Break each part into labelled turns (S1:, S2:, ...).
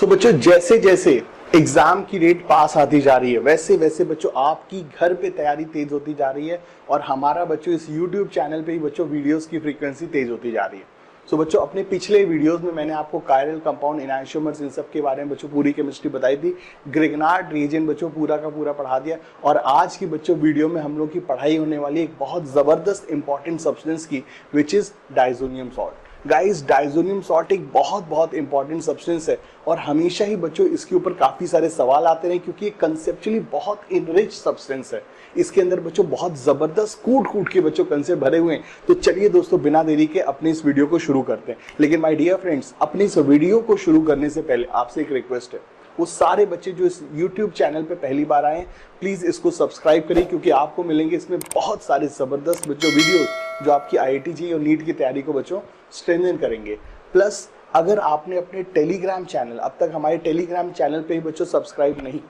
S1: सो बच्चों जैसे जैसे एग्जाम की रेट पास आती जा रही है वैसे वैसे बच्चों आपकी घर पे तैयारी तेज होती जा रही है और हमारा बच्चों इस YouTube चैनल पे ही बच्चों वीडियोस की फ्रीक्वेंसी तेज होती जा रही है। सो बच्चों अपने पिछले वीडियोस में मैंने आपको कायरल कंपाउंड, एनाइसोमर्स, इन सब के बारे में बच्चों पूरी केमिस्ट्री बताई थी। ग्रिग्नार्ड रीजन बच्चों पूरा का पूरा पढ़ा दिया और आज की बच्चों वीडियो में हम लोग की पढ़ाई होने वाली एक बहुत जबरदस्त इंपॉर्टेंट सब्सटेंस की, which is diazonium salt. Guys diazonium salt एक बहुत इंपॉर्टेंट सब्सटेंस है और हमेशा ही बच्चों इसके ऊपर काफी सारे सवाल आते रहे क्योंकि ये कंसेप्चुअली बहुत इनरिच सब्सटेंस है। इसके अंदर बच्चों बहुत जबरदस्त कूट के बच्चों कंसेप्ट भरे हुए हैं। तो चलिए दोस्तों बिना देरी के अपने इस वीडियो को शुरू करते हैं। लेकिन माय डियर फ्रेंड्स, अपने इस वीडियो को शुरू करने से पहले आपसे एक रिक्वेस्ट है, वो सारे बच्चे जो इस YouTube चैनल पे पहली बार आए हैं प्लीज इसको सब्सक्राइब करिए क्योंकि आपको मिलेंगे इसमें बहुत सारे जबरदस्त बच्चों वीडियो जो आपकी IIT JEE और नीट की तैयारी को बच्चों स्ट्रेंथन करेंगे। प्लस अगर आपने अपने टेलीग्राम चैनल अब तक हमारे टेलीग्राम चैनल पे ही बच्चों सब्सक्राइब नहीं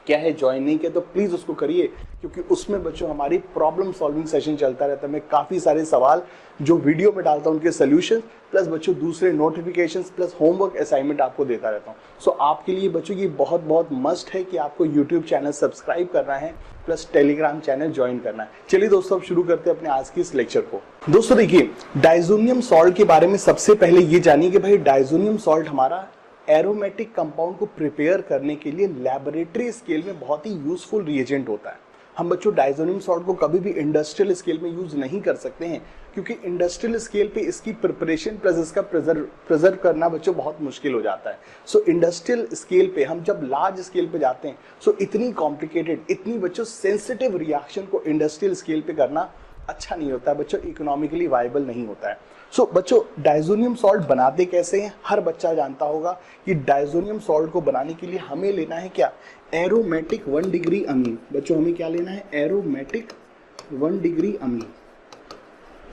S1: क्या है, ज्वाइन नहीं किया, तो प्लीज उसको करिए क्योंकि उसमें बच्चों हमारी प्रॉब्लम सॉल्विंग सेशन चलता रहता है। मैं काफी सारे सवाल जो वीडियो में डालता हूं उनके सोल्यूशन प्लस बच्चों दूसरे नोटिफिकेशंस प्लस होमवर्क असाइनमेंट आपको देता रहता हूं। सो आपके लिए बच्चों ये बहुत मस्ट है कि आपको यूट्यूब चैनल सब्सक्राइब करना है प्लस टेलीग्राम चैनल ज्वाइन करना है। चलिए दोस्तों अब शुरू करते हैं अपने आज की इस लेक्चर को। दोस्तों देखिए डाइजोनियम सॉल्ट के बारे में सबसे पहले ये जानिए कि भाई डाइजोनियम सॉल्ट हमारा एरोमेटिक कंपाउंड को प्रिपेयर करने के लिए लैबोरेटरी स्केल में बहुत ही यूजफुल रिएजेंट होता है। हम बच्चों डाइजोनियम सॉल्ट को कभी भी इंडस्ट्रियल स्केल में यूज नहीं कर सकते हैं क्योंकि इंडस्ट्रियल स्केल पे इसकी प्रिपरेशन प्लस इसका प्रिजर्व करना बच्चों बहुत मुश्किल हो जाता है। सो इंडस्ट्रियल स्केल पे हम जब लार्ज स्केल पे जाते हैं सो इतनी कॉम्प्लिकेटेड, इतनी बच्चों सेंसिटिव रिएक्शन को इंडस्ट्रियल स्केल पे करना अच्छा नहीं होता है बच्चों, इकोनॉमिकली वायबल नहीं होता है। सो बच्चों डाइजोनियम सॉल्ट बनाते कैसे हैं, हर बच्चा जानता होगा कि डाइजोनियम सॉल्ट को बनाने के लिए हमें लेना है क्या, एरोमेटिक 1 डिग्री अमीन। बच्चों हमें क्या लेना है, एरोमेटिक 1 डिग्री अमीन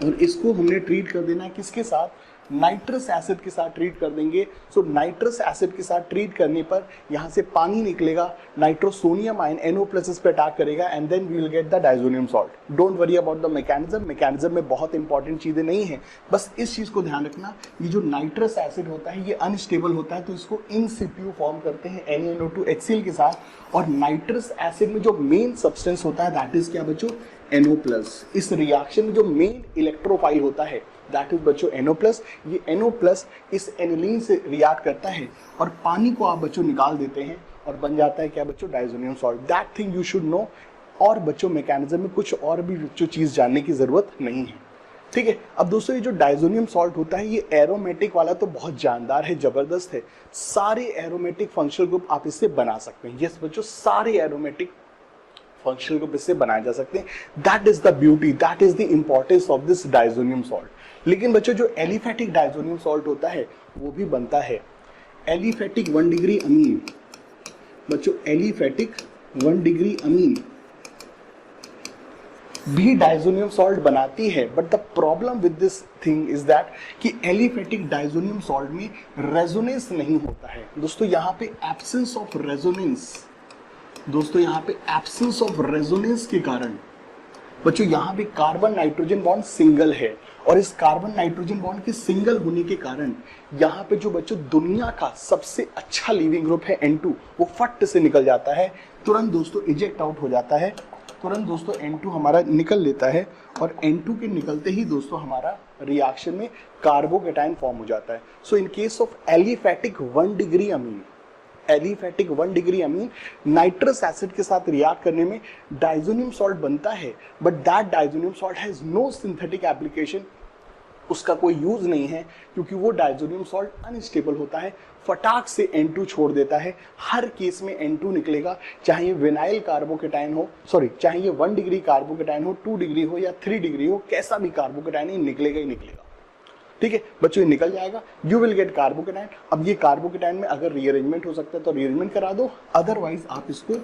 S1: और इसको हमने ट्रीट कर देना है किसके साथ, नाइट्रस एसिड के साथ ट्रीट कर देंगे। सो नाइट्रस एसिड के साथ ट्रीट करने पर यहाँ से पानी निकलेगा, नाइट्रोसोनियम आयन NO+ इस पे अटैक करेगा and then we will get the diazonium salt. Don't worry about the mechanism में बहुत इंपॉर्टेंट चीजें नहीं है, बस इस चीज को ध्यान रखना, ये जो नाइट्रस एसिड होता है ये अनस्टेबल होता है तो इसको इन सिपियू फॉर्म करते हैं NaNO2 HCl के साथ और नाइट्रस एसिड में जो मेन सब्सटेंस होता है दैट इज क्या बच्चों, NO+। इस रिएक्शन में जो मेन इलेक्ट्रोफाइल होता है दैट इज बच्चों NO+। ये NO+ इस एनिलीन से रिएक्ट करता है और पानी को आप बच्चों निकाल देते हैं और बन जाता है क्या बच्चों, diazonium salt. That thing you should know. और बच्चों मैकेनिज्म में कुछ और भी बच्चों चीज जानने की जरूरत नहीं है, ठीक है। अब दोस्तों ये जो डाइजोनियम सॉल्ट होता है ये एरोमेटिक वाला तो बहुत जानदार है, जबरदस्त है। सारे एरोमेटिक फंक्शनल ग्रुप आप इससे बना सकते हैं। यस बच्चों सारे एरोमेटिक फंक्शनल ग्रुप इससे बनाए जा सकते हैं। That is the beauty, that is the importance of this diazonium salt. लेकिन बच्चों जो एलिफेटिक डाइजोनियम सॉल्ट होता है वो भी बनता है एलिफेटिक 1 डिग्री अमीन। बच्चों एलिफेटिक 1 डिग्री अमीन भी डाइजोनियम सॉल्ट बनाती है but the problem with this thing is that कि एलिफेटिक डाइजोनियम सॉल्ट में रेजोनेंस नहीं होता है। दोस्तों यहाँ पे एब्सेंस ऑफ रेजोनेंस, दोस्तों यहाँ पे एब्सेंस ऑफ रेजोनेंस के कारण बच्चों यहाँ पे कार्बन नाइट्रोजन बॉन्ड सिंगल है और इस कार्बन नाइट्रोजन बॉन्ड के सिंगल होने के कारण यहाँ पे जो बच्चों दुनिया का सबसे अच्छा लिविंग ग्रुप है N2 वो फट से निकल जाता है, तुरंत दोस्तों इजेक्ट आउट हो जाता है, तुरंत दोस्तों N2 हमारा निकल लेता है और N2 के निकलते ही दोस्तों हमारा रिएक्शन में कार्बोकेटाइन फॉर्म हो जाता है। So in case of aliphatic 1 degree amine, aliphatic 1 degree amine nitrous acid के साथ रिएक्ट करने में डाइजोनियम सॉल्ट बनता है but that diazonium salt has no synthetic application. उसका कोई यूज नहीं है क्योंकि वो डाइजोनियम सॉल्ट अनस्टेबल होता है, फटाक से N2 छोड़ देता है। हर केस में N2 निकलेगा, चाहे ये विनाइल कार्बोकेटाइन हो, चाहे ये 1 डिग्री कार्बोकेटाइन हो, 2 डिग्री हो या 3 डिग्री हो, कैसा भी कार्बोकेटाइन ही निकलेगा ही निकलेगा, ठीक है बच्चों। ये निकल जाएगा, यू विल गेट कार्बोकेटाइन। अब ये कार्बोकेटाइन में अगर रीअरेंजमेंट हो सकता है तो रीअरेंजमेंट करा दो, अदरवाइज आप इसको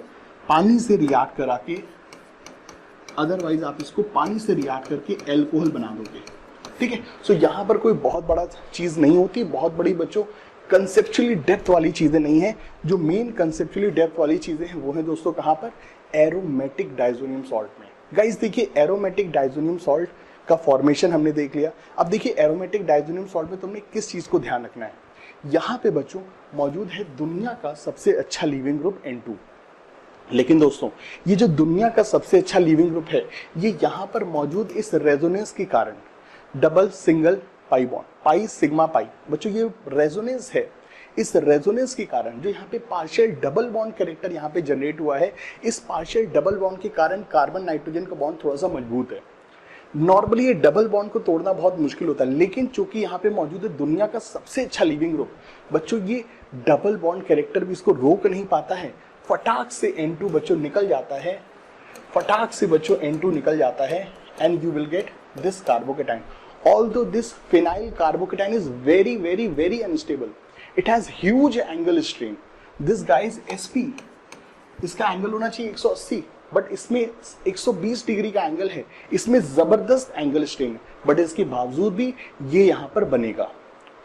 S1: पानी से रिएक्ट करके एल्कोहल बना दोगे, ठीक है। सो यहाँ पर कोई बहुत बड़ा चीज नहीं होती, बहुत बड़ी बच्चों कंसेप्चुअली डेप्थ वाली चीजें नहीं है। जो मेन कंसेप्चुअली डेप्थ वाली चीजें हैं वो है दोस्तों कहाँ पर, एरोमेटिक डाइजोनियम सॉल्ट में। गाइस देखिए एरोमेटिक डाइजोनियम सॉल्ट का फॉर्मेशन हमने देख लिया। अब देखिए एरोमेटिक डाइजोनियम सॉल्ट में तुमने किस चीज को ध्यान रखना है, यहाँ पे बच्चों मौजूद है दुनिया का सबसे अच्छा लिविंग ग्रुप N2। लेकिन दोस्तों ये जो दुनिया का सबसे अच्छा लिविंग ग्रुप है, ये यहाँ पर मौजूद इस रेजोनेंस के कारण, double single pi bond, pi sigma pi, बच्चों ये रेजोनेंस है, इस रेजोनेंस के कारण जो यहाँ पे पार्शियल डबल बॉन्ड कैरेक्टर यहाँ पे जनरेट हुआ है, इस पार्शियल डबल बॉन्ड के कारण कार्बन नाइट्रोजन का बॉन्ड थोड़ा सा मजबूत है। नॉर्मली ये डबल बॉन्ड को तोड़ना बहुत मुश्किल होता है, लेकिन चूंकि यहाँ पे मौजूद है दुनिया का सबसे अच्छा लिविंग ग्रुप, बच्चों ये डबल बॉन्ड कैरेक्टर भी इसको रोक नहीं पाता है, फटाक से N2 बच्चों निकल जाता है, फटाक से बच्चों N2 निकल जाता है, and you will get this carbocation. Although this phenyl carbocation is very very very unstable, it has huge angle strain. This guy is sp, इसका एंगल होना चाहिए 180, बट इसमें 120 डिग्री का एंगल है, इसमें जबरदस्त एंगल स्ट्रेन है, बट इसके बावजूद भी ये यहाँ पर बनेगा,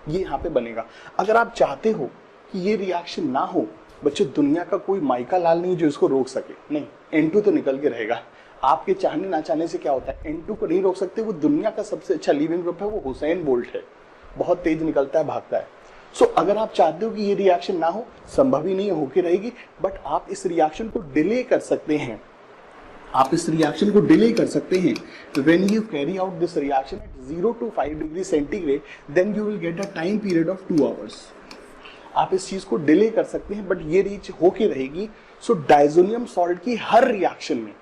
S1: ये यहाँ पे बनेगा। अगर आप चाहते हो कि ये रिएक्शन ना हो, बच्चों दुनिया का कोई माइका लाल नहीं जो इसको रोक सके, नहीं, N2 तो निकल के रहेगा। आपके चाहने ना चाहने से क्या होता है, N2 को नहीं रोक सकते, वो दुनिया का सबसे अच्छा लिविंग ग्रुप है, वो हुसैन बोल्ट है, बहुत तेज निकलता है, भागता है। सो अगर आप चाहते हो कि ये रिएक्शन ना हो, संभव ही नहीं होके रहेगी, बट आप इस रिएक्शन को डिले कर सकते हैं, आप इस रिएक्शन को डिले कर सकते हैं। When you carry out this reaction at 0 to 5 degree centigrade, then you will get a time period of 2 hours. आप इस चीज को डिले कर सकते हैं, बट ये रीच होके रहेगी। सो डाइजोनियम सॉल्ट की हर रिएक्शन में,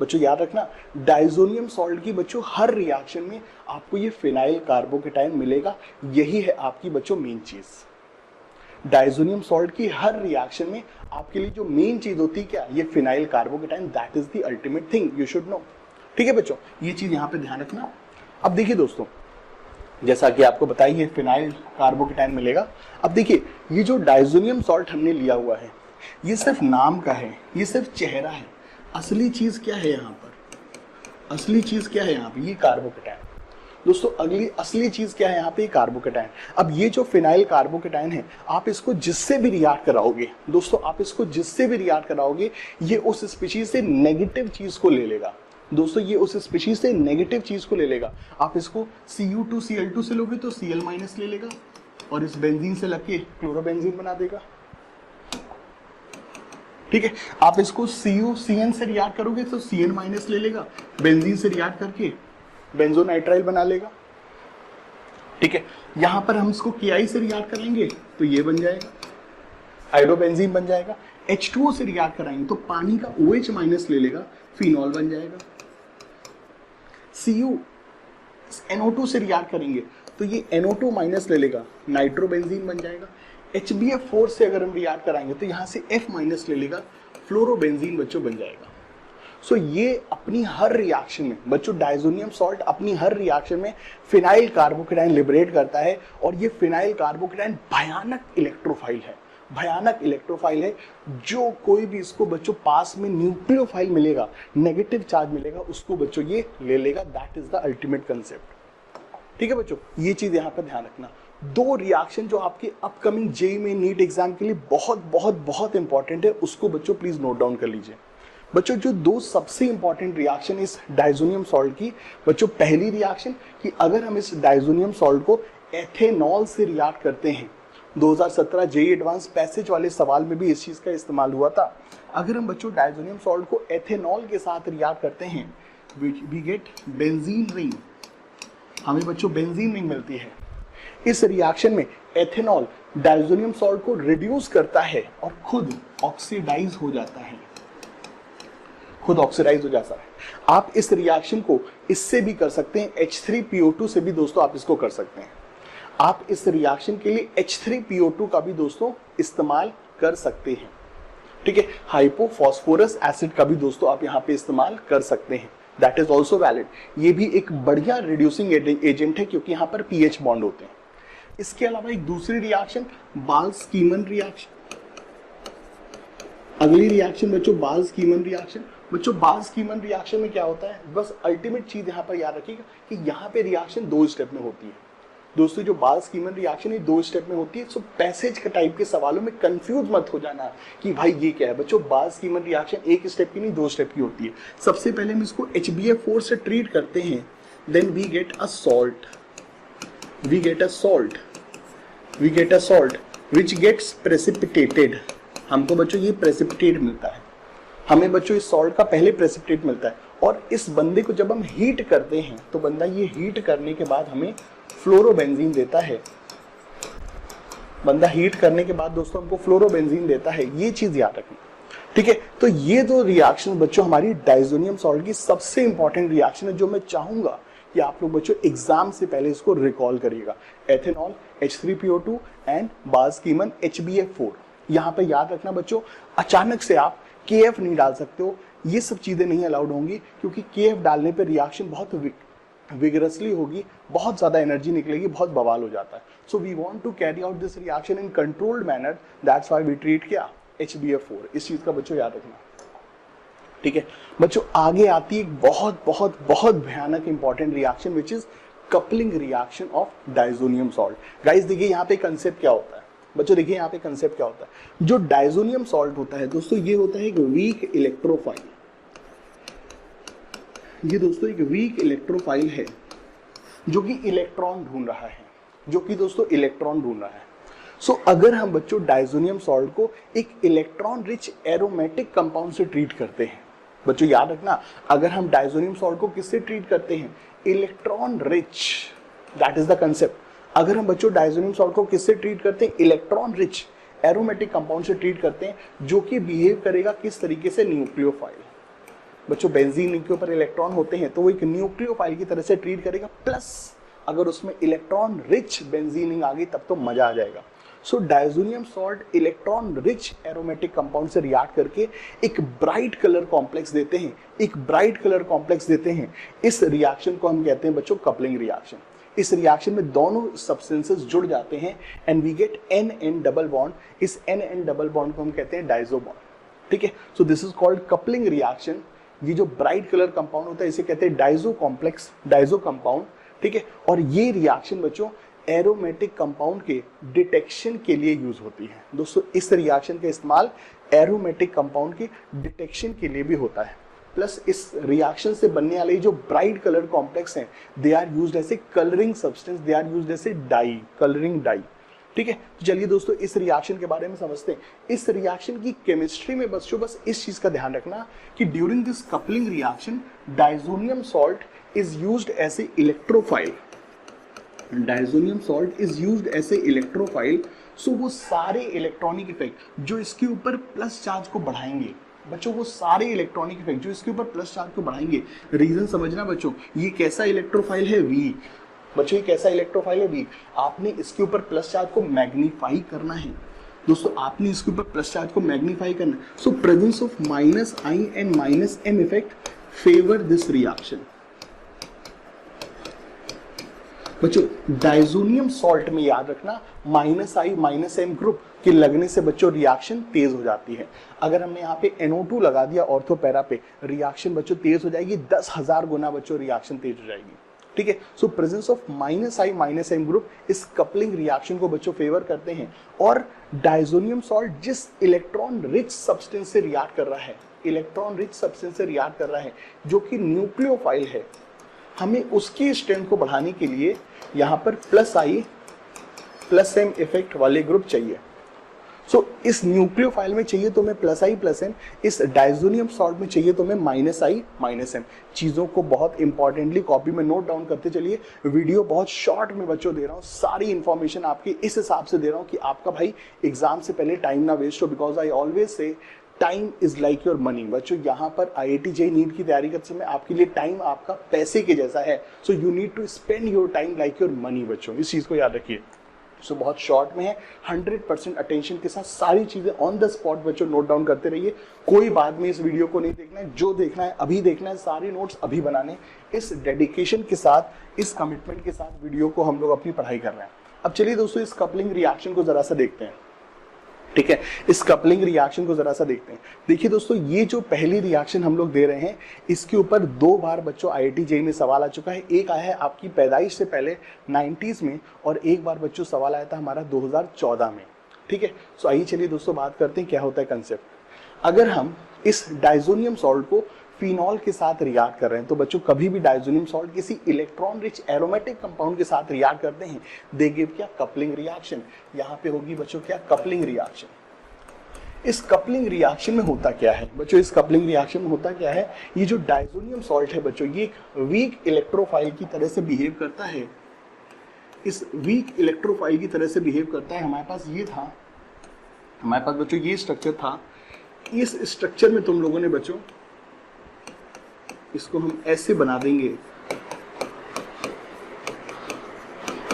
S1: बच्चों याद रखना, डाइजोनियम सॉल्ट की बच्चों हर रिएक्शन में आपको ये फिनाइल कार्बोकेटाइन मिलेगा, यही है आपकी बच्चों मेन चीज। डाइजोनियम सॉल्ट की हर रिएक्शन में आपके लिए जो मेन चीज होती है क्या, ये phenyl carbocation, that is the ultimate thing you should know. ठीक है बच्चों, ये चीज यहाँ पे ध्यान रखना। अब देखिए दोस्तों, जैसा कि आपको बताइए फिनाइल कार्बोकेटाइन मिलेगा। अब देखिए ये जो डाइजोनियम सॉल्ट हमने लिया हुआ है, ये सिर्फ नाम का है, ये सिर्फ चेहरा है, असली चीज क्या है यहाँ पर, असली चीज क्या है यहाँ पे, ये कार्बोकेटाइन। दोस्तों अगली असली चीज क्या है यहाँ पे, कार्बोकेटाइन। अब ये जो फिनाइल कार्बोकेटाइन है, आप इसको जिससे भी रिएक्ट कराओगे दोस्तों, आप इसको जिससे भी रिएक्ट कराओगे, ये उस स्पीशीज से नेगेटिव चीज को ले लेगा। दोस्तों ये उस स्पीशीज से नेगेटिव चीज को ले लेगा। आप इसको Cu2Cl2 से लोगे तो Cl- ले लेगा, और इस बेंजीन से लग के क्लोरोबेंजीन बना देगा। ठीक है, आप इसको CuCN से रिएक्ट करोगे तो Cn- ले लेगा, बेंजीन से रिएक्ट करके बेंजोनाइट्राइल बना लेगा। ठीक है, यहां पर हम इसको Ki से रिएक्ट करेंगे तो ये बन जाएगा, हाइड्रोबेंजीन बन जाएगा। H2O से रिएक्ट कराएंगे तो पानी का OH- ले लेगा, फिनॉल बन जाएगा। NO2 से रिएक्ट करेंगे तो ये NO2- ले लेगा, नाइट्रोबेंजीन बन जाएगा। HBF4 से अगर हम रिएक्ट कराएंगे तो यहाँ से F- ले लेगा, फ्लोरोबेंजीन बच्चों बन जाएगा। सो ये अपनी हर रिएक्शन में बच्चों, डाइजोनियम सॉल्ट अपनी हर रिएक्शन में फिनाइल कार्बोकेटाइन लिबरेट करता है, और ये फिनाइल कार्बोकेटाइन भयानक इलेक्ट्रोफाइल है, भयानक इलेक्ट्रोफाइल है। जो कोई भी इसको बच्चों पास में न्यूक्लियोफाइल मिलेगा, नेगेटिव चार्ज मिलेगा, उसको बच्चों ये ले लेगा। That is the ultimate concept. ठीक है बच्चों, ये चीज यहाँ पर ध्यान रखना। दो रिएक्शन जो आपके अपकमिंग जेईई में नीट एग्जाम के लिए बहुत बहुत बहुत इंपॉर्टेंट है, उसको बच्चों प्लीज नोट डाउन कर लीजिए। बच्चों जो दो सबसे इंपॉर्टेंट रिएक्शन इस डाइजोनियम सॉल्ट की, बच्चों पहली रिएक्शन कि अगर हम इस डाइजोनियम सॉल्ट को एथेनॉल से रिएक्ट करते हैं, 2017 जेईई एडवांस पैसेज वाले सवाल में भी इस चीज का इस्तेमाल हुआ था। अगर हम बच्चों डाइजोनियम सॉल्ट को एथेनॉल के साथ रिएक्ट करते हैं, वी गेट बेंजीन रिंग, हमें बच्चों बेंजीन रिंग मिलती है। इस रिएक्शन में एथेनॉल डाइजोनियम सॉल्ट को रिड्यूस करता है और खुद ऑक्सीडाइज हो जाता है, खुद ऑक्सीडाइज हो जाता है। आप इस रिएक्शन को इससे भी कर सकते हैं, H3PO2 से भी दोस्तों आप इसको कर सकते हैं। आप इस रिएक्शन के लिए H3PO2 का भी दोस्तों इस्तेमाल कर सकते हैं। ठीक है, हाइपोफॉस्फोरस एसिड का भी दोस्तों आप यहाँ पे इस्तेमाल कर सकते हैं, दैट इज ऑल्सो वैलिड। ये भी एक बढ़िया रिड्यूसिंग एजेंट है क्योंकि यहाँ पर pH बॉन्ड होते हैं। इसके अलावा एक दूसरी रिएक्शन बाल्स-कीमन रिएक्शन, अगली रिएक्शन बच्चों बाल्स-कीमन रिएक्शन। बच्चों बाल्स-कीमन रिएक्शन में क्या होता है, बस अल्टीमेट चीज यहाँ पर याद रखिएगा कि यहाँ पे रिएक्शन 2 स्टेप में होती है। दोस्तों जो बाल्स-कीमन रिएक्शन है 2 स्टेप में होती है। सो पैसेज का टाइप के सवालों में कंफ्यूज मत हो जाना कि भाई ये क्या है। बच्चों बाल्स-कीमन रिएक्शन 1 स्टेप की नहीं 2 स्टेप की होती है। सबसे पहले हम इसको HBF4 से ट्रीट करते हैं, then we get a salt, we get a salt which gets precipitated. हमको बच्चों ये प्रेसिपिटेट मिलता है, हमें बच्चों इस सॉल्ट का पहले प्रेसिपिटेट मिलता है, और इस बंदे को जब हम हीट करते हैं तो बंदा ये हीट करने के बाद हमें फ्लोरोबेंजीन देता है। बंदा हीट करने के बाद दोस्तों हमको फ्लोरोबेंजीन देता है, ये चीज याद रखना, ठीक है। तो ये दो रिएक्शन बच्चों हमारी डाइजोनियम सॉल्ट की सबसे इंपॉर्टेंट रिएक्शन है, जो मैं चाहूंगा कि आप लोग बच्चों एग्जाम से पहले इसको रिकॉल करिएगा। एथेनॉल H3PO2 एंड बाजकीमन HBF4। यहाँ पे याद रखना बच्चों, अचानक से आप KF नहीं डाल सकते हो, ये सब चीजें नहीं अलाउड होंगी, क्योंकि KF डालने पे रिएक्शन बहुत विगरसली होगी, बहुत ज्यादा एनर्जी निकलेगी, बहुत बवाल हो जाता है। So we want to carry out this reaction in controlled manner, that's why we treat क्या HBF4। इस चीज का बच्चों याद रखना, ठीक है। बच्चों आगे आती है एक बहुत बहुत बहुत भयानक important reaction which is coupling reaction of diazonium salt. Guys देखिए यहाँ पे कंसेप्ट क्या होता है, बच्चों देखिए यहाँ पे कंसेप्ट क्या होता है। जो डाइजोनियम सॉल्ट होता है दोस्तों, ये होता है एक वीक इलेक्ट्रोफाइल। ये दोस्तों एक वीक इलेक्ट्रोफाइल है जो कि इलेक्ट्रॉन ढूंढ रहा है, जो कि दोस्तों इलेक्ट्रॉन ढूंढ रहा है। सो अगर हम बच्चों डाइजोनियम सॉल्ट को एक इलेक्ट्रॉन रिच एरोमेटिक कंपाउंड से ट्रीट करते हैं, बच्चों याद रखना, अगर हम डाइजोनियम सॉल्ट को किससे ट्रीट करते हैं, electron rich, that is the concept. अगर हम बच्चों डाइजोनियम सॉल्ट को किससे ट्रीट करते हैं, इलेक्ट्रॉन रिच एरोमेटिक कंपाउंड से ट्रीट करते हैं, जो कि बिहेव करेगा किस तरीके से, न्यूक्लियोफाइल। बच्चों बेंजीन के ऊपर इलेक्ट्रॉन होते हैं तो वो एक न्यूक्लियोफाइल की तरह से ट्रीट करेगा, प्लस अगर उसमें इलेक्ट्रॉन रिच बेंजीनिंग आ गई तब तो मजा आ जाएगा। So diazonium salt electron rich aromatic compound से रिएक्ट करके एक ब्राइट कलर कॉम्प्लेक्स देते हैं, एक ब्राइट कलर कॉम्प्लेक्स देते हैं। इस रिएक्शन को हम कहते हैं बच्चों कपलिंग रिएक्शन। इस रिएक्शन में दोनों सब्सटेंसेस जुड़ जाते हैं and we get NN double bond. इस NN डबल बॉन्ड को हम कहते हैं डाइजो बॉन्ड, ठीक है। So this is called coupling reaction. ये जो ब्राइट कलर कंपाउंड होता है इसे कहते हैं डाइजो कॉम्प्लेक्स, डाइजो कंपाउंड, ठीक है। और ये रिएक्शन बच्चों एरोमेटिक कंपाउंड के डिटेक्शन के लिए यूज होती है। दोस्तों इस रिएक्शन का इस्तेमाल एरोमेटिक कंपाउंड के डिटेक्शन के लिए भी होता है, प्लस इस रिएक्शन से बनने वाले जो ब्राइट कलर कॉम्प्लेक्स हैं they are used as a colouring substance, they are used as a dye, colouring dye, ठीक है। तो चलिए दोस्तों इस रिएक्शन के बारे में समझते हैं। इस रिएक्शन की केमिस्ट्री में बच्चों बस इस चीज का ध्यान रखना कि during this coupling reaction diazonium salt is used as a electrophile. Diazonium salt is used as a electrophile. So वो सारे इलेक्ट्रॉनिक इफेक्ट जो इसके ऊपर प्लस चार्ज को बढ़ाएंगे, बच्चों वो सारे इलेक्ट्रॉनिक इफेक्ट जो इसके ऊपर प्लस चार्ज को बढ़ाएंगे, रीजन समझना बच्चों, ये कैसा इलेक्ट्रोफाइल है, वीक। बच्चों ये कैसा इलेक्ट्रोफाइल है, वीक। आपने इसके ऊपर प्लस चार्ज को मैग्नीफाई करना है दोस्तों, आपने इसके ऊपर प्लस चार्ज को मैग्नीफाई करना है। So presence of -I and -M effect favour this reaction. बच्चों डाइजोनियम सॉल्ट में याद रखना -I -M ग्रुप के लगने से बच्चों रिएक्शन तेज हो जाती है। अगर हमने यहाँ पे NO2 लगा दिया ऑर्थो पैरा पे, रिएक्शन बच्चों तेज हो जाएगी, 10,000 गुना बच्चों रिएक्शन तेज हो जाएगी, ठीक है। So presence of -I -M group इस कपलिंग रिएक्शन को बच्चों फेवर करते हैं। और डाइजोनियम सॉल्ट जिस इलेक्ट्रॉन रिच सब्सटेंस से रिएक्ट कर रहा है, इलेक्ट्रॉन रिच सब्सटेंस से रिएक्ट कर रहा है जो कि न्यूक्लियोफाइल है, हमें उसकी स्ट्रेंथ को बढ़ाने के लिए यहाँ पर +I +M इफेक्ट वाले ग्रुप चाहिए। सो इस न्यूक्लियोफाइल में चाहिए तो मैं +I +M, इस डाइजोनियम सॉल्ट में चाहिए तो मैं -I -M। चीज़ों को बहुत इंपॉर्टेंटली कॉपी में नोट डाउन करते चलिए। वीडियो बहुत शॉर्ट में बच्चों दे रहा हूँ, सारी इंफॉर्मेशन आपकी इस हिसाब से दे रहा हूँ कि आपका भाई एग्जाम से पहले टाइम ना वेस्ट हो, because I always say time is like your money. बच्चों यहाँ पर IIT JEE नीट की तैयारी करते समय आपके लिए टाइम आपका पैसे के जैसा है। So you need to spend your time like your money बच्चों, इस चीज़ को याद रखिए। सो बहुत शॉर्ट में है, 100% अटेंशन के साथ सारी चीजें ऑन द स्पॉट बच्चों नोट डाउन करते रहिए। कोई बाद में इस वीडियो को नहीं देखना है, जो देखना है अभी देखना है, सारे नोट्स अभी बनाने। इस डेडिकेशन के साथ, इस कमिटमेंट के साथ वीडियो को हम लोग अपनी पढ़ाई कर रहे हैं। अब चलिए दोस्तों इस कपलिंग रिएक्शन को जरा सा देखते हैं, ठीक है। इस कपलिंग रिएक्शन को जरा सा देखते हैं। देखिए दोस्तों ये जो पहली रिएक्शन हम लोग दे रहे हैं, इसके ऊपर 2 बार बच्चों IIT JEE में सवाल आ चुका है। एक आया है आपकी पैदाइश से पहले 90s में, और एक बार बच्चों सवाल आया था हमारा 2014 में, ठीक है। सो आइए चलिए दोस्तों बात करते हैं क्या होता है कंसेप्ट। अगर हम इस डाइजोनियम सॉल्ट को फिनॉल के साथ रिएक्ट कर रहे हैं। तो बच्चों कभी भी डाइजोनियम सॉल्ट किसी इलेक्ट्रॉन रिच एरोमेटिक कंपाउंड के साथ रिएक्ट करते हैं, दे गिव क्या, कपलिंग रिएक्शन। यहाँ पे होगी बच्चों क्या, कपलिंग रिएक्शन। इस कपलिंग रिएक्शन में होता क्या है बच्चों, इस कपलिंग रिएक्शन में होता क्या है, ये जो डाइजोनियम सॉल्ट है बच्चों, ये एक वीक इलेक्ट्रोफाइल की तरह से बिहेव करता है। इस वीक इलेक्ट्रोफाइल की तरह से बिहेव करता है। हमारे पास ये था, हमारे पास बच्चों ये स्ट्रक्चर था। इस स्ट्रक्चर में तुम लोगों ने बच्चों इसको हम ऐसे बना देंगे,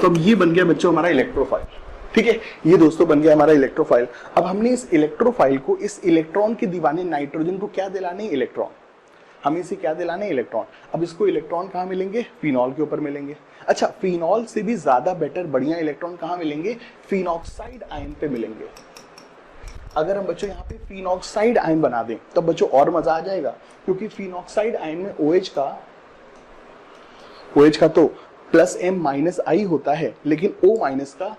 S1: तो अब ये बन गया बच्चों हमारा इलेक्ट्रोफाइल। ठीक है, ये दोस्तों बन गया हमारा इलेक्ट्रोफाइल। अब हमने इस इलेक्ट्रोफाइल को, इस इलेक्ट्रॉन के दीवाने नाइट्रोजन को क्या दिलाने, इलेक्ट्रॉन। हमें इसे क्या दिलाने, इलेक्ट्रॉन। अब इसको इलेक्ट्रॉन कहाँ मिलेंगे, फिनॉल के ऊपर मिलेंगे। अच्छा, फिनॉल से भी ज्यादा बेटर बढ़िया इलेक्ट्रॉन कहाँ मिलेंगे, फिनॉक्साइड आयन पे मिलेंगे। अगर हम बच्चों यहाँ पे फिनॉक्साइड आयन बना दें तब बच्चों और मजा आ जाएगा, क्योंकि फिनॉक्साइड आयन में OH का तो +M-I होता है, लेकिन O- का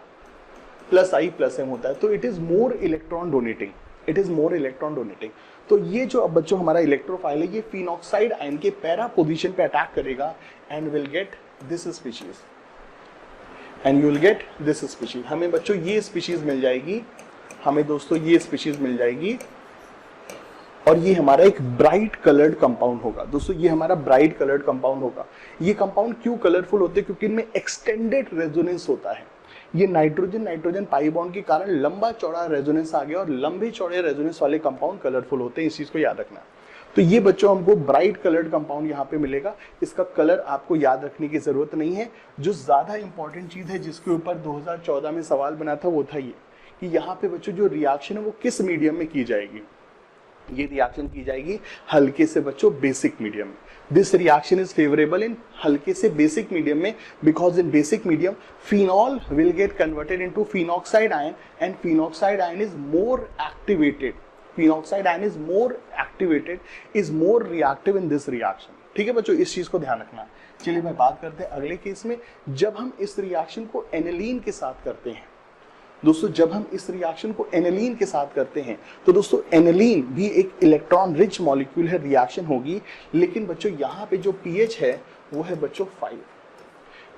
S1: +I+M होता है। तो it is more electron donating, it is more electron donating. तो ये जो अब बच्चों हमारा इलेक्ट्रोफाइल है, ये फिनॉक्साइड आयन के पैरा पोजीशन पे अटैक करेगा and will get this species, and you will get this species. हमें बच्चों ये स्पीशीज मिल जाएगी, हमें दोस्तों ये स्पीशीज मिल जाएगी, और ये हमारा एक ब्राइट कलर्ड कंपाउंड होगा। दोस्तों ये हमारा ब्राइट कलर्ड कंपाउंड होगा। ये कंपाउंड क्यों कलरफुल होते हैं, क्योंकि इनमें एक्सटेंडेड रेजोनेंस होता है। ये नाइट्रोजन नाइट्रोजन पाई बॉन्ड के कारण लंबा चौड़ा रेजोनेंस आ गया, और लंबे चौड़े रेजोनेंस वाले कंपाउंड कलरफुल होते हैं। इस चीज को याद रखना। तो ये बच्चों हमको ब्राइट कलर्ड कंपाउंड यहाँ पे मिलेगा। इसका कलर आपको याद रखने की जरूरत नहीं है। जो ज्यादा इंपॉर्टेंट चीज है जिसके ऊपर 2014 में सवाल बना था, वो था ये कि यहाँ पे बच्चों जो रिएक्शन है वो किस मीडियम में की जाएगी। ये रिएक्शन की जाएगी हल्के से बच्चों बेसिक मीडियम में। दिस रिएक्शन इज फेवरेबल इन हल्के से बेसिक मीडियम में, because in basic medium phenol will get converted into phenoxide ion, and phenoxide ion is more activated, phenoxide ion is more activated, is more reactive in this reaction. ठीक है बच्चों, इस चीज को ध्यान रखना। चलिए मैं बात करते हैं अगले केस में, जब हम इस रिएक्शन को एनिलीन के साथ करते हैं। दोस्तों जब हम इस रिएक्शन को एनिलीन के साथ करते हैं, तो दोस्तों एनिलीन भी एक इलेक्ट्रॉन रिच मॉलिक्यूल है, रिएक्शन होगी। लेकिन बच्चों यहाँ पे जो pH है वो है बच्चों 5।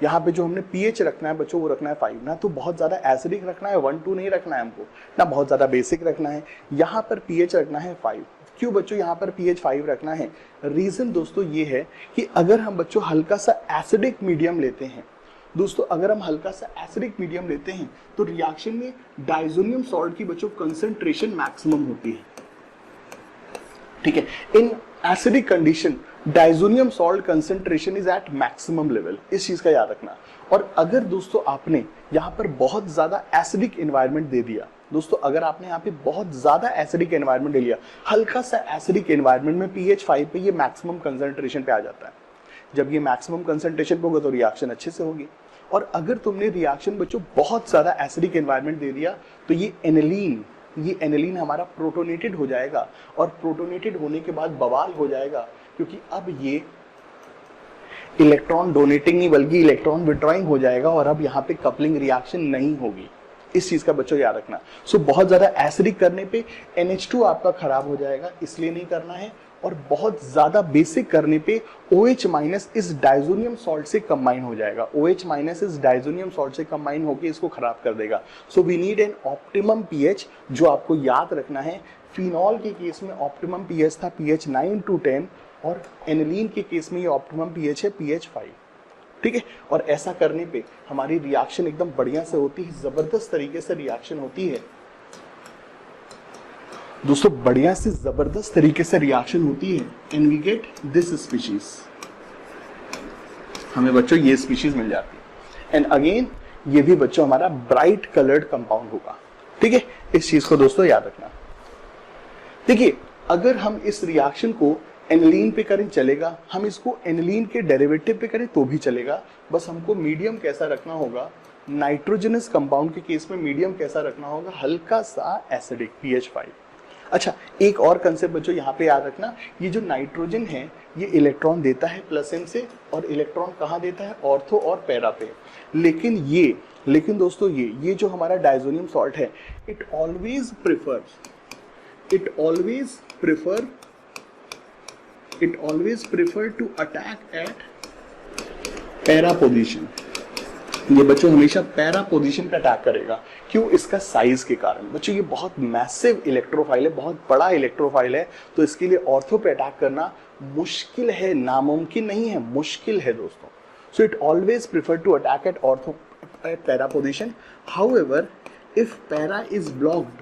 S1: यहाँ पे जो हमने pH रखना है बच्चों वो रखना है 5। ना तो बहुत ज्यादा एसिडिक रखना है, 1-2 नहीं रखना है हमको, ना बहुत ज्यादा बेसिक रखना है। यहाँ पर pH रखना है 5। क्यों बच्चों यहाँ पर pH 5 रखना है? रीजन दोस्तों ये है कि अगर हम बच्चों हल्का सा एसिडिक मीडियम लेते हैं, दोस्तों अगर हम हल्का सा एसिडिक मीडियम लेते हैं तो रिएक्शन में डाइजोनियम सॉल्ट की बच्चों कंसंट्रेशन मैक्सिमम होती है। ठीक है, in acidic condition diazonium salt concentration is at maximum level. इस चीज का याद रखना। और अगर दोस्तों आपने यहाँ पर बहुत ज्यादा एसिडिक एनवायरनमेंट दे दिया, दोस्तों अगर आपने यहाँ पे बहुत ज्यादा एसिडिक एनवायरनमेंट ले लिया, हल्का सा एसिडिक एनवायरनमेंट में pH 5 पे ये मैक्सिमम कंसंट्रेशन पे आ जाता है। जब ये मैक्सिमम कंसंट्रेशन पे होगा तो रिएक्शन अच्छे से होगी। और अगर तुमने रिएक्शन बच्चों बहुत ज्यादा एसिडिक एनवायरनमेंट दे दिया तो ये एनिलीन हमारा प्रोटोनेटेड हो जाएगा, और प्रोटोनेटेड होने के बाद बवाल हो जाएगा, क्योंकि अब ये इलेक्ट्रॉन डोनेटिंग नहीं बल्कि इलेक्ट्रॉन विड्रॉइंग हो जाएगा, और अब यहाँ पे कपलिंग रिएक्शन नहीं होगी। इस चीज का बच्चों याद रखना। सो बहुत ज्यादा एसिडिक करने पे NH2 आपका खराब हो जाएगा, इसलिए नहीं करना है। और बहुत ज्यादा बेसिक करने पे OH- इस डाइजोनियम सॉल्ट से कंबाइन हो जाएगा, OH- इस डाइजोनियम सॉल्ट से कंबाइन होकर इसको खराब कर देगा। So we need an optimum pH, जो आपको याद रखना है। फिनॉल के केस में ऑप्टिमम pH था pH 9 to 10, और एनिलीन के केस में ये ऑप्टिमम pH है pH 5। ठीक है, और ऐसा करने पे हमारी रिएक्शन एकदम बढ़िया से होती है, जबरदस्त तरीके से रिएक्शन होती है दोस्तों, बढ़िया से जबरदस्त तरीके से रिएक्शन होती है, and we get this species. हमें बच्चों ये स्पीशीज मिल जाती है। एंड अगेन ये भी बच्चों हमारा ब्राइट कलर्ड कंपाउंड होगा। ठीक है, इस चीज को दोस्तों याद रखना। देखिए अगर हम इस रिएक्शन को एनिलीन पे करें चलेगा, हम इसको एनिलीन के डेरिवेटिव पे करें तो भी चलेगा। बस हमको मीडियम कैसा रखना होगा, नाइट्रोजनस कंपाउंड के केस में मीडियम कैसा रखना होगा, हल्का सा एसिडिक pH 5। अच्छा, एक और कंसेप्ट बच्चों यहाँ पे याद रखना, ये जो नाइट्रोजन है ये इलेक्ट्रॉन देता है +M से, और इलेक्ट्रॉन कहाँ देता है, ऑर्थो और पैरा पे। लेकिन दोस्तों ये जो हमारा डाइजोनियम सॉल्ट है, it always prefer it always prefer to attack at para position. ये बच्चों हमेशा पैरा पोजीशन पे अटैक करेगा। क्यों? इसका साइज के कारण। बच्चों ये बहुत मैसिव इलेक्ट्रोफाइल है, बहुत बड़ा इलेक्ट्रोफाइल है, तो इसके लिए ऑर्थो पे अटैक करना मुश्किल है, नामुमकिन नहीं है, मुश्किल है दोस्तों। So it always prefer to attack at ortho at para position. However, if para is blocked,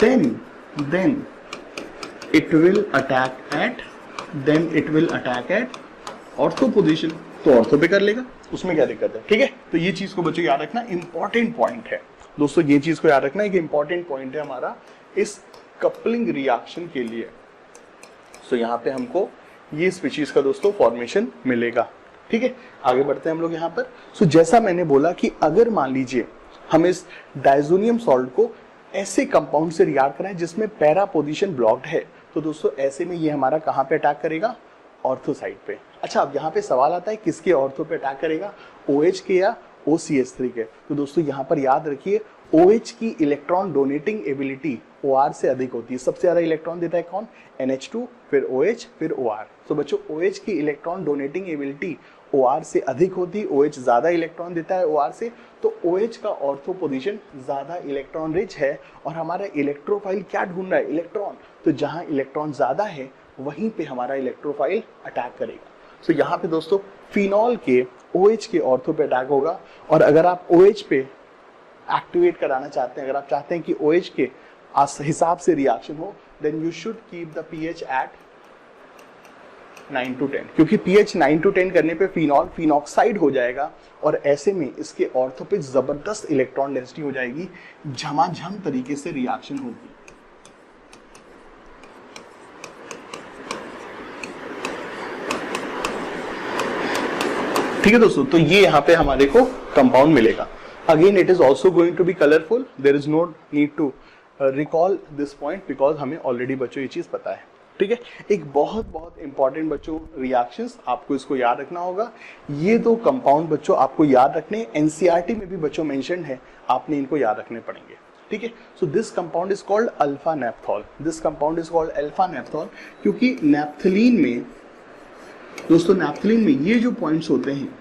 S1: then it will attack at ortho position. तो ऑर्थो पे कर लेगा, उसमें क्या दिक्कत है? ठीक है, तो ये चीज को बच्चों याद रखना, इंपॉर्टेंट पॉइंट है दोस्तों। ये चीज को याद रखना एक इंपॉर्टेंट पॉइंट है हमारा इस कपलिंग रिएक्शन के लिए। सो यहाँ पे हमको ये स्पीशीज का दोस्तों फॉर्मेशन मिलेगा। ठीक है, आगे बढ़ते हैं हम लोग यहाँ पर। सो जैसा मैंने बोला कि अगर मान लीजिए हम इस डायजोनियम सॉल्ट को ऐसे कंपाउंड से रिएक्ट कराएं जिसमें पैरा पोजीशन ब्लॉक्ड है, तो दोस्तों ऐसे में ये हमारा कहाँ पे अटैक करेगा? ऑर्थो साइड पे। अच्छा, अब यहाँ पे सवाल आता है किसके ऑर्थो पे अटैक करेगा? OH के या OCH3 के? तो दोस्तों यहाँ पर याद रखिए OH की इलेक्ट्रॉन डोनेटिंग एबिलिटी OR से अधिक होती है। सबसे ज्यादा इलेक्ट्रॉन देता है कौन? NH2, फिर OH, फिर OR। तो बच्चों OH की इलेक्ट्रॉन डोनेटिंग एबिलिटी OR से अधिक होती है, OH ज्यादा इलेक्ट्रॉन देता है OR से, तो OH का ऑर्थो पोजीशन ज्यादा इलेक्ट्रॉन रिच है। और हमारा इलेक्ट्रोफाइल क्या ढूंढ रहा है? इलेक्ट्रॉन। तो जहां इलेक्ट्रॉन ज्यादा है वहीं पे हमारा इलेक्ट्रोफाइल अटैक करेगा। सो यहाँ पे दोस्तों फिनॉल के OH के ऑर्थो पे अटैक होगा। और अगर आप OH पे एक्टिवेट कराना चाहते हैं, अगर आप चाहते हैं कि OH के हिसाब से रिएक्शन हो, then you should keep the pH at 9 to 10, क्योंकि pH 9 to 10 करने पे फिनॉल फिनॉक्साइड हो जाएगा और ऐसे में इसके ऑर्थो पे जबरदस्त इलेक्ट्रॉन डेंसिटी हो जाएगी, झमाझम तरीके से रिएक्शन होगी। ठीक है दोस्तों, तो ये यहाँ पे हमारे को कंपाउंड मिलेगा। Again it is also going to be colourful, there is no need to recall this point because हमें ऑलरेडी बच्चों ये चीज पता है। ठीक है, एक बहुत इंपॉर्टेंट बच्चों रिएक्शंस, आपको इसको याद रखना होगा। ये दो कंपाउंड बच्चों आपको याद रखने, एनसीईआरटी में भी बच्चों मेंशन है, आपने इनको याद रखने पड़ेंगे। ठीक है, so this compound is called alpha नेप्थॉल। This compound is called alpha नेप्थॉल क्योंकि नैप्थलीन में दोस्तों, नैप्थलीन में ये जो पॉइंट्स होते हैं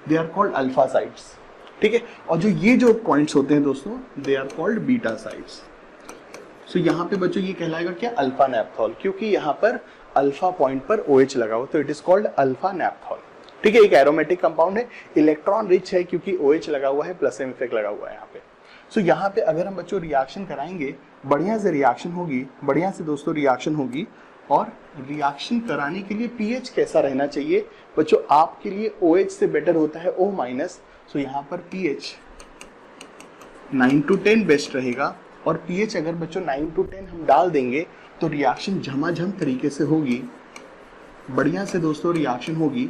S1: they are called alpha sites. ठीक है, और ये जो पॉइंट्स होते हैं दोस्तों they are called beta sites. So यहाँ पे बच्चों ये कहलाएगा क्या? अल्फा नेप्थॉल, क्योंकि यहाँ पर अल्फा पॉइंट पर OH लगा हुआ, तो इट इज कॉल्ड अल्फा नेप्थॉल। ठीक है, एक एरोमेटिक कंपाउंड है, इलेक्ट्रॉन रिच है क्योंकि OH लगा हुआ है, प्लस इफेक्ट लगा हुआ है यहाँ पे। सो यहाँ पे अगर हम बच्चों रिएक्शन कराएंगे, बढ़िया से रिएक्शन होगी, बढ़िया से दोस्तों रिएक्शन होगी। और रिएक्शन कराने के लिए pH कैसा रहना चाहिए बच्चों? आपके लिए OH से बेटर होता है O-। सो यहाँ पर pH 9 to 10 बेस्ट रहेगा। और pH अगर बच्चों 9 to 10 हम डाल देंगे तो रिएक्शन झमाझम तरीके से होगी, बढ़िया से दोस्तों रिएक्शन होगी।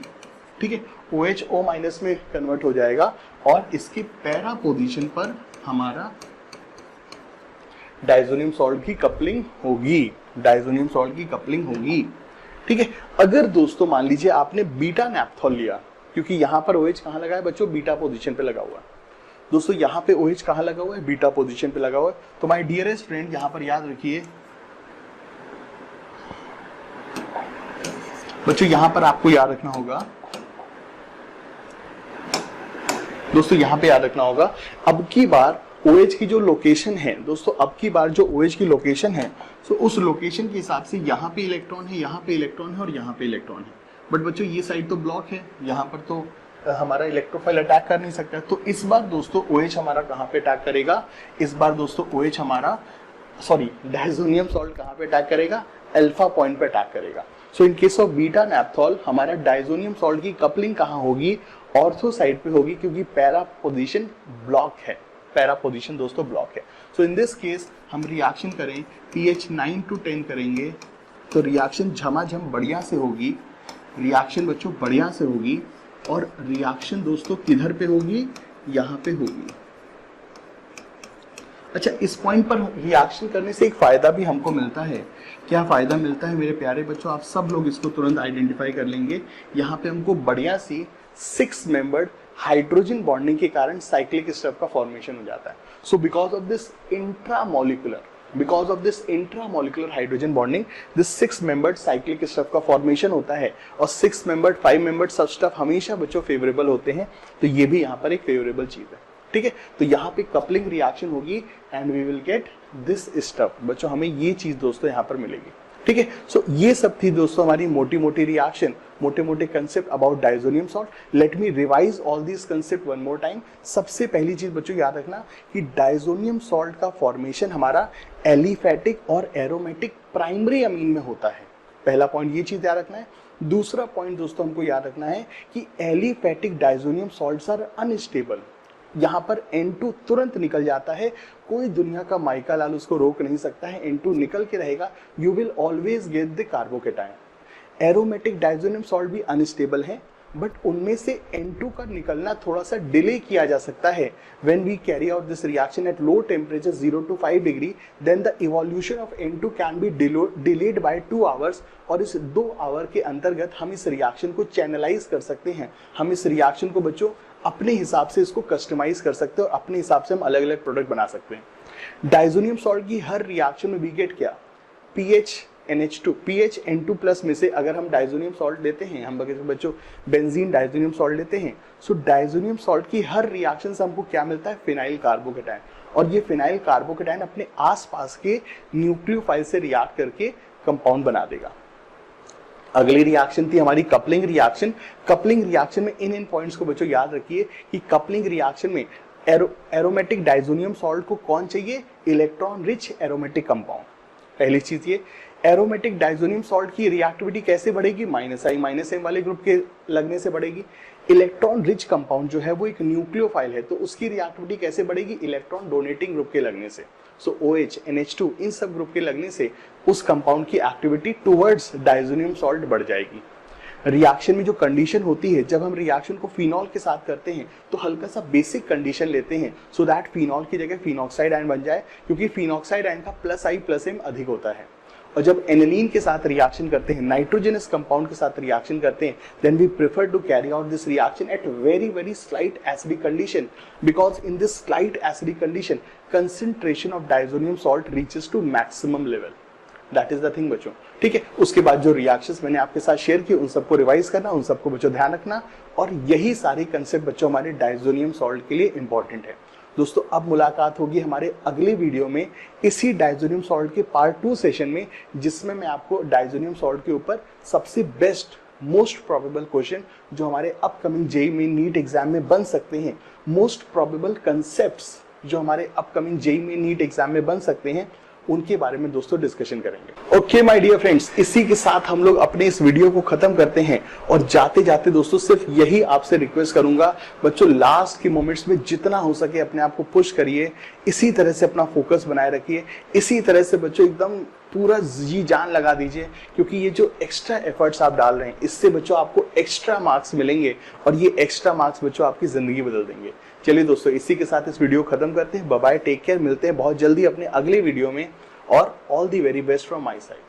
S1: ठीक है, OH O- में कन्वर्ट हो जाएगा और इसकी पैरा पोजीशन पर हमारा डायजोनियम सॉल्ट की कपलिंग होगी, डायजोनियम सॉल्ट की कपलिंग होगी। ठीक है, अगर दोस्तों मान लीजिए आपने बीटा नेप्थॉल लिया, क्योंकि यहाँ पर OH कहाँ लगा है बच्चों? बीटा पोजीशन पे लगा हुआ है। दोस्तों यहाँ पे OH कहाँ लगा हुआ है? बीटा पोजीशन पे लगा हुआ है। तो माय डियरेस्ट फ्रेंड यहाँ पर याद रखिए बच्चों, यहाँ पर आपको याद रखना होगा दोस्तों, यहाँ पे याद रखना होगा अब की बार OH की जो लोकेशन है दोस्तों, अब की बार जो OH की लोकेशन है, सो उस लोकेशन के हिसाब से यहाँ पे इलेक्ट्रॉन है, यहाँ पे इलेक्ट्रॉन है और यहाँ पे इलेक्ट्रॉन है। बट बच्चों ये साइड तो ब्लॉक है, यहाँ पर तो हमारा इलेक्ट्रोफाइल अटैक कर नहीं सकता। तो इस बार दोस्तों OH हमारा कहाँ पे अटैक करेगा? इस बार दोस्तों OH हमारा डायजोनियम सॉल्ट कहाँ पे अटैक करेगा? अल्फा पॉइंट पे अटैक करेगा। So in case of beta naphthol हमारा डायजोनियम सॉल्ट की कपलिंग कहाँ होगी? ऑर्थो साइड पे होगी, क्योंकि पैरा पोजीशन ब्लॉक है, पैरा पोजीशन दोस्तों ब्लॉक है। सो इन दिस केस हम रिएक्शन करें, pH 9 to 10 करेंगे तो रिएक्शन झमाझम बढ़िया से होगी, रिएक्शन बच्चों बढ़िया से होगी। और रिएक्शन दोस्तों किधर पे होगी? यहाँ पे होगी। अच्छा, इस पॉइंट पर रिएक्शन करने से एक फायदा भी हमको मिलता है। क्या फायदा मिलता है मेरे प्यारे बच्चों? आप सब लोग इसको तुरंत आइडेंटिफाई कर लेंगे। यहाँ पे हमको बढ़िया सी 6 मेंबर्ड हाइड्रोजन बॉन्डिंग के कारण साइक्लिक स्टफ का फॉर्मेशन हो जाता है। So because of this intramolecular hydrogen bonding this 6 membered cyclic stuff का फॉर्मेशन होता है, और 6 मेंबर्ड 5 मेंबर्ड सब स्टफ हमेशा बच्चों फेवरेबल होते हैं, तो ये भी यहाँ पर एक फेवरेबल चीज है। ठीक है, तो यहाँ पे कपलिंग रिएक्शन होगी and we will get this stuff. बच्चों हमें ये चीज दोस्तों यहाँ पर मिलेगी। ठीक है, सो ये सब थी दोस्तों हमारी मोटी मोटी रिएक्शन, मोटे मोटे concept about diazonium salt. Let me revise all this concept one more time. सबसे पहली चीज बच्चों याद रखना कि डायजोनियम सॉल्ट का फॉर्मेशन हमारा एलिफैटिक और एरोमेटिक प्राइमरी अमीन में होता है। पहला पॉइंट ये चीज याद रखना है। दूसरा पॉइंट दोस्तों हमको याद रखना है कि aliphatic diazonium salts are unstable. यहाँ पर N2 तुरंत निकल जाता है, कोई दुनिया का माइका लाल उसको रोक नहीं सकता है, N2 निकल के रहेगा, you will always get the carbocation. Aromatic diazonium salt भी अनस्टेबल है, बट उनमें से N2 का निकलना थोड़ा सा डिले किया जा सकता है। When we carry out this reaction at low temperature 0 to 5 degree, then the evolution of N2 can be delayed by 2 hours, और इस 2 आवर के अंतर्गत हम इस रिएक्शन को चैनलाइज कर सकते हैं। हम इस रिएक्शन को बच्चों अपने हिसाब से इसको कस्टमाइज कर सकते हैं और अपने हिसाब से हम अलग अलग प्रोडक्ट बना सकते हैं। डायजोनियम सॉल्ट की हर रिएक्शन में वी गेट क्या, PHNH2, PHN2 प्लस में से अगर हम डायजोनियम सॉल्ट लेते हैं, हम बच्चों बेंजीन डायजोनियम सॉल्ट लेते हैं, सो डायजोनियम सॉल्ट की हर रिएक्शन से हमको क्या मिलता है, फिनाइल कार्बोकेटायन। और ये फिनाइल कार्बोकेटायन अपने आसपास के न्यूक्लियोफाइल से रिएक्ट करके कंपाउंड बना देगा। अगली रिएक्शन थी हमारी कपलिंग रिएक्शन। कपलिंग रिएक्शन में इन पॉइंट्स को बच्चों याद रखिए कि कपलिंग रिएक्शन में एरोमेटिक डायजोनियम सॉल्ट को कौन चाहिए, इलेक्ट्रॉन रिच एरोमेटिक कंपाउंड। पहली चीज ये, एरोमेटिक डायजोनियम सॉल्ट की रिएक्टिविटी कैसे बढ़ेगी, -I-M वाले ग्रुप के लगने से बढ़ेगी। इलेक्ट्रॉन रिच कंपाउंड जो है वो एक न्यूक्लियोफाइल है, तो उसकी रिएक्टिविटी कैसे बढ़ेगी, इलेक्ट्रॉन डोनेटिंग ग्रुप के लगने से। सो OH, NH2 इन सब ग्रुप के लगने से उस कंपाउंड की एक्टिविटी टुवर्ड्स डायजोनियम सॉल्ट बढ़ जाएगी। रिएक्शन में जो कंडीशन होती है, जब हम रिएक्शन को फिनॉल के साथ करते हैं तो हल्का सा बेसिक कंडीशन लेते हैं, सो दैट फिनॉल की जगह फिनॉक्साइड आयन बन जाए, क्योंकि फिनॉक्साइड आयन का +I+M अधिक होता है। और जब एनिलीन के साथ रिएक्शन करते हैं, नाइट्रोजनस कंपाउंड के साथ रिएक्शन करते हैं, then we prefer to carry out this reaction at very slight acidic condition, because in this slight acidic condition concentration of diazonium salt reaches to maximum level. That is the thing बच्चों। ठीक है, उसके बाद जो reactions मैंने आपके साथ share किए उन सबको रिवाइज करना, उन सबको बच्चों ध्यान रखना, और यही सारे कंसेप्ट बच्चों हमारे डायजोनियम सॉल्ट के लिए इंपॉर्टेंट है। दोस्तों अब मुलाकात होगी हमारे अगले वीडियो में इसी डायजोनियम सॉल्ट के पार्ट 2 सेशन में, जिसमें मैं आपको डायजोनियम सॉल्ट के ऊपर सबसे बेस्ट मोस्ट प्रोबेबल क्वेश्चन जो हमारे अपकमिंग जेईई में नीट एग्जाम में बन सकते हैं, मोस्ट प्रोबेबल कंसेप्ट्स जो हमारे अपकमिंग जेईई में नीट एग्जाम में बन सकते हैं, उनके बारे में दोस्तों डिस्कशन करेंगे। ओके माय डियर फ्रेंड्स, इसी के साथ हम लोग अपने इस वीडियो को खत्म करते हैं, और जाते जाते दोस्तों सिर्फ यही आपसे रिक्वेस्ट करूंगा बच्चों, लास्ट के मोमेंट्स में जितना हो सके अपने आप को पुश करिए, इसी तरह से अपना फोकस बनाए रखिए, इसी तरह से बच्चों एकदम पूरा जी जान लगा दीजिए, क्योंकि ये जो एक्स्ट्रा एफर्ट्स आप डाल रहे हैं इससे बच्चों आपको एक्स्ट्रा मार्क्स मिलेंगे, और ये एक्स्ट्रा मार्क्स बच्चों आपकी जिंदगी बदल देंगे। चलिए दोस्तों इसी के साथ इस वीडियो को खत्म करते हैं। बाय बाय, टेक केयर, मिलते हैं बहुत जल्दी अपने अगले वीडियो में, और all the very best from my side.